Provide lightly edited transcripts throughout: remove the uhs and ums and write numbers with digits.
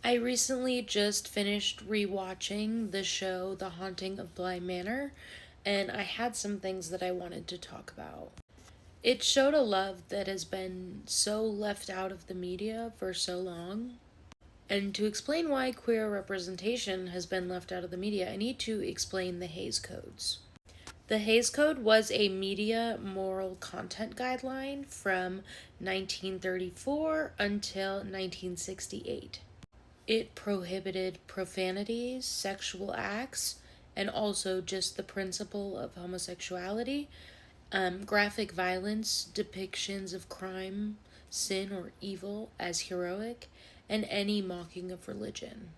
I recently just finished rewatching the show The Haunting of Bly Manor, and I had some things that I wanted to talk about. It showed a love that has been so left out of the media for so long. And to explain why queer representation has been left out of the media, I need to explain the Hays Codes. The Hays Code was a media moral content guideline from 1934 until 1968. It prohibited profanities, sexual acts, and also just the principle of homosexuality, graphic violence, depictions of crime, sin, or evil as heroic, and any mocking of religion.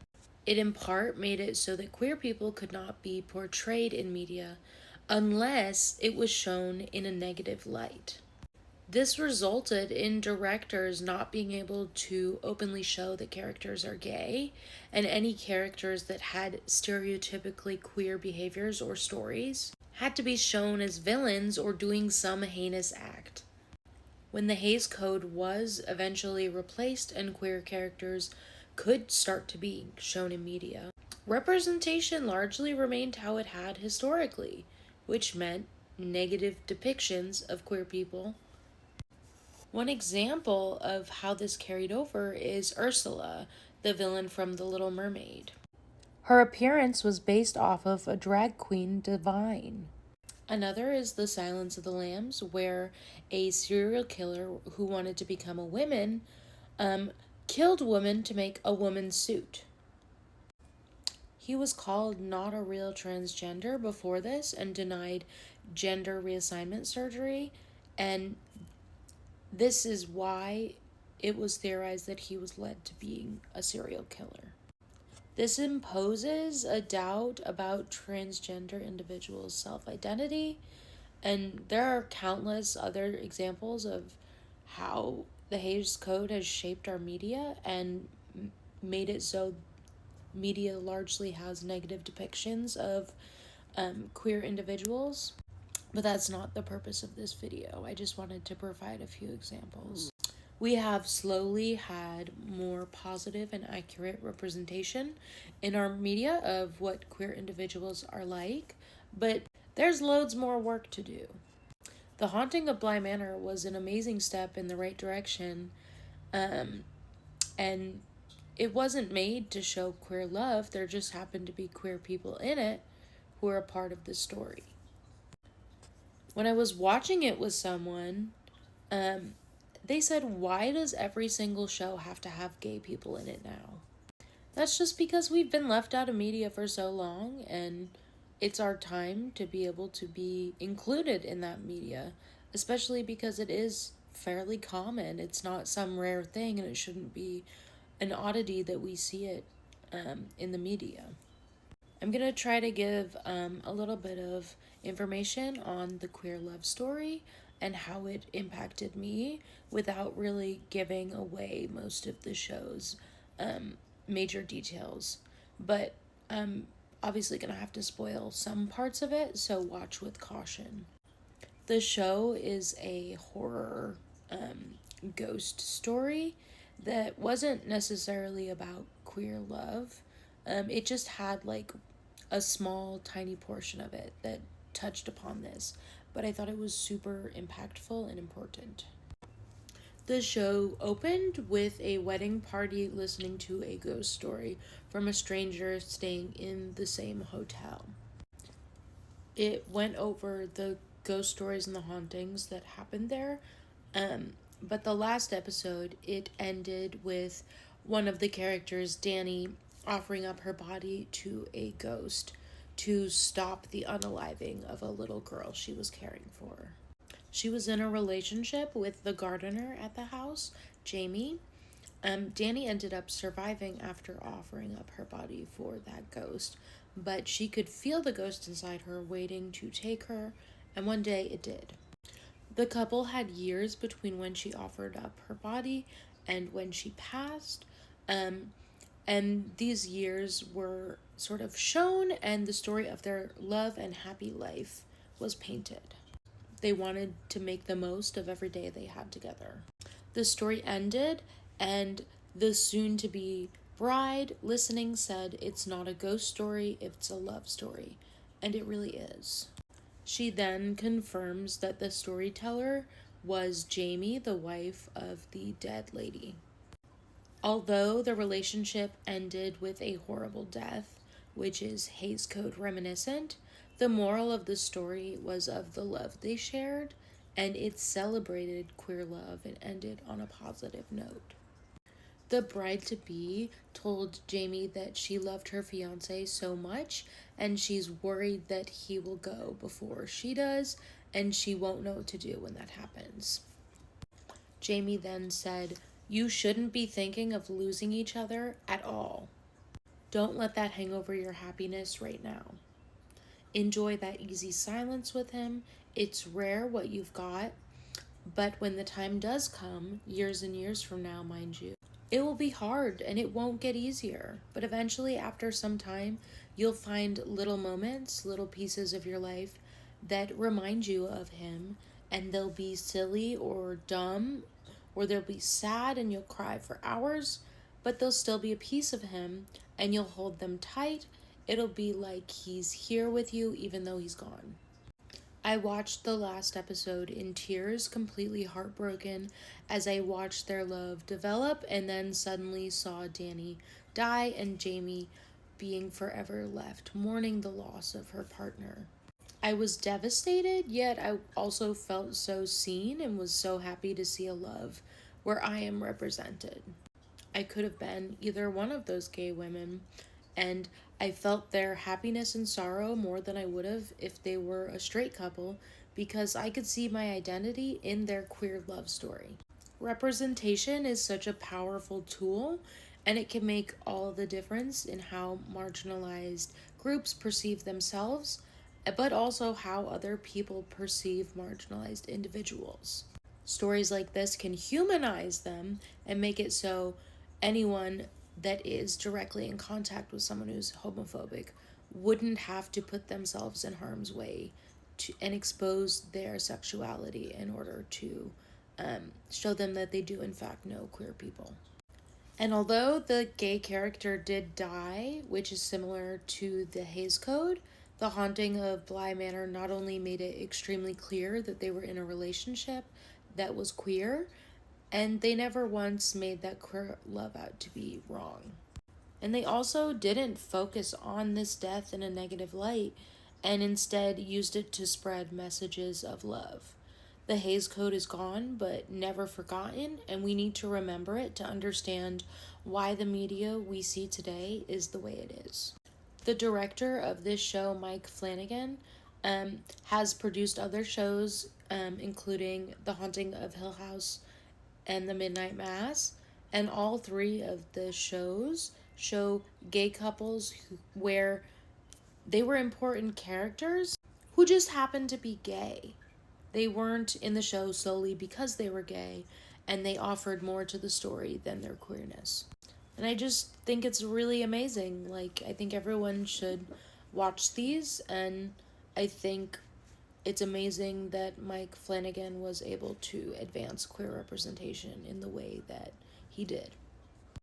It in part made it so that queer people could not be portrayed in media unless it was shown in a negative light. This resulted in directors not being able to openly show that characters are gay, and any characters that had stereotypically queer behaviors or stories had to be shown as villains or doing some heinous act. When the Hays Code was eventually replaced and queer characters could start to be shown in media, representation largely remained how it had historically, which meant negative depictions of queer people. One example of how this carried over is Ursula, the villain from The Little Mermaid. Her appearance was based off of a drag queen divine. Another is The Silence of the Lambs, where a serial killer who wanted to become a woman killed women to make a woman's suit. He was called not a real transgender before this and denied gender reassignment surgery, and this is why it was theorized that he was led to being a serial killer. This imposes a doubt about transgender individuals' self-identity, and there are countless other examples of how the Hays Code has shaped our media and made it so media largely has negative depictions of queer individuals. But that's not the purpose of this video. I just wanted to provide a few examples. We have slowly had more positive and accurate representation in our media of what queer individuals are like, but there's loads more work to do. The Haunting of Bly Manor was an amazing step in the right direction, and it wasn't made to show queer love. There just happened to be queer people in it who are a part of the story. When I was watching it with someone, they said, why does every single show have to have gay people in it now? That's just because we've been left out of media for so long, and it's our time to be able to be included in that media, especially because it is fairly common. It's not some rare thing, and it shouldn't be an oddity that we see it in the media. I'm going to try to give a little bit of information on the queer love story and how it impacted me without really giving away most of the show's major details. But I'm obviously going to have to spoil some parts of it, so watch with caution. The show is a horror ghost story that wasn't necessarily about queer love. It just had like a small, tiny portion of it that touched upon this, but I thought it was super impactful and important. The show opened with a wedding party listening to a ghost story from a stranger staying in the same hotel. It went over the ghost stories and the hauntings that happened there, but the last episode, it ended with one of the characters, Danny, offering up her body to a ghost to stop the unaliving of a little girl she was caring for. She was in a relationship with the gardener at the house, Jamie. Danny ended up surviving after offering up her body for that ghost, but she could feel the ghost inside her waiting to take her, and one day it did. The couple had years between when she offered up her body and when she passed, and these years were sort of shown, and the story of their love and happy life was painted. They wanted to make the most of every day they had together. The story ended, and the soon-to-be Bride, listening, said it's not a ghost story, it's a love story. And it really is. She then confirms that the storyteller was Jamie, the wife of the dead lady. Although the relationship ended with a horrible death, which is Hays Code reminiscent, the moral of the story was of the love they shared, and it celebrated queer love and ended on a positive note. The bride to be told Jamie that she loved her fiance so much and she's worried that he will go before she does and she won't know what to do when that happens. Jamie then said, "You shouldn't be thinking of losing each other at all. Don't let that hang over your happiness right now. Enjoy that easy silence with him. It's rare what you've got, but when the time does come, years and years from now, mind you, it will be hard and it won't get easier. But eventually, after some time, you'll find little moments, little pieces of your life that remind you of him, and they'll be silly or dumb, or they'll be sad and you'll cry for hours, but there'll still be a piece of him and you'll hold them tight. It'll be like he's here with you even though he's gone." I watched the last episode in tears, completely heartbroken, as I watched their love develop and then suddenly saw Danny die and Jamie being forever left, mourning the loss of her partner. I was devastated, yet I also felt so seen and was so happy to see a love where I am represented. I could have been either one of those gay women, and I felt their happiness and sorrow more than I would have if they were a straight couple because I could see my identity in their queer love story. Representation is such a powerful tool, and it can make all the difference in how marginalized groups perceive themselves, but also how other people perceive marginalized individuals. Stories like this can humanize them and make it so anyone that is directly in contact with someone who's homophobic wouldn't have to put themselves in harm's way and expose their sexuality in order to show them that they do in fact know queer people. And although the gay character did die, which is similar to the Hays Code, the Haunting of Bly Manor not only made it extremely clear that they were in a relationship that was queer, and they never once made that queer love out to be wrong. And they also didn't focus on this death in a negative light and instead used it to spread messages of love. The Hays Code is gone but never forgotten, and we need to remember it to understand why the media we see today is the way it is. The director of this show, Mike Flanagan, has produced other shows, including The Haunting of Hill House and The Midnight Mass, and all three of the shows show gay couples where they were important characters who just happened to be gay. They weren't in the show solely because they were gay, and they offered more to the story than their queerness. And I just think it's really amazing. Like, I think everyone should watch these, and I think it's amazing that Mike Flanagan was able to advance queer representation in the way that he did.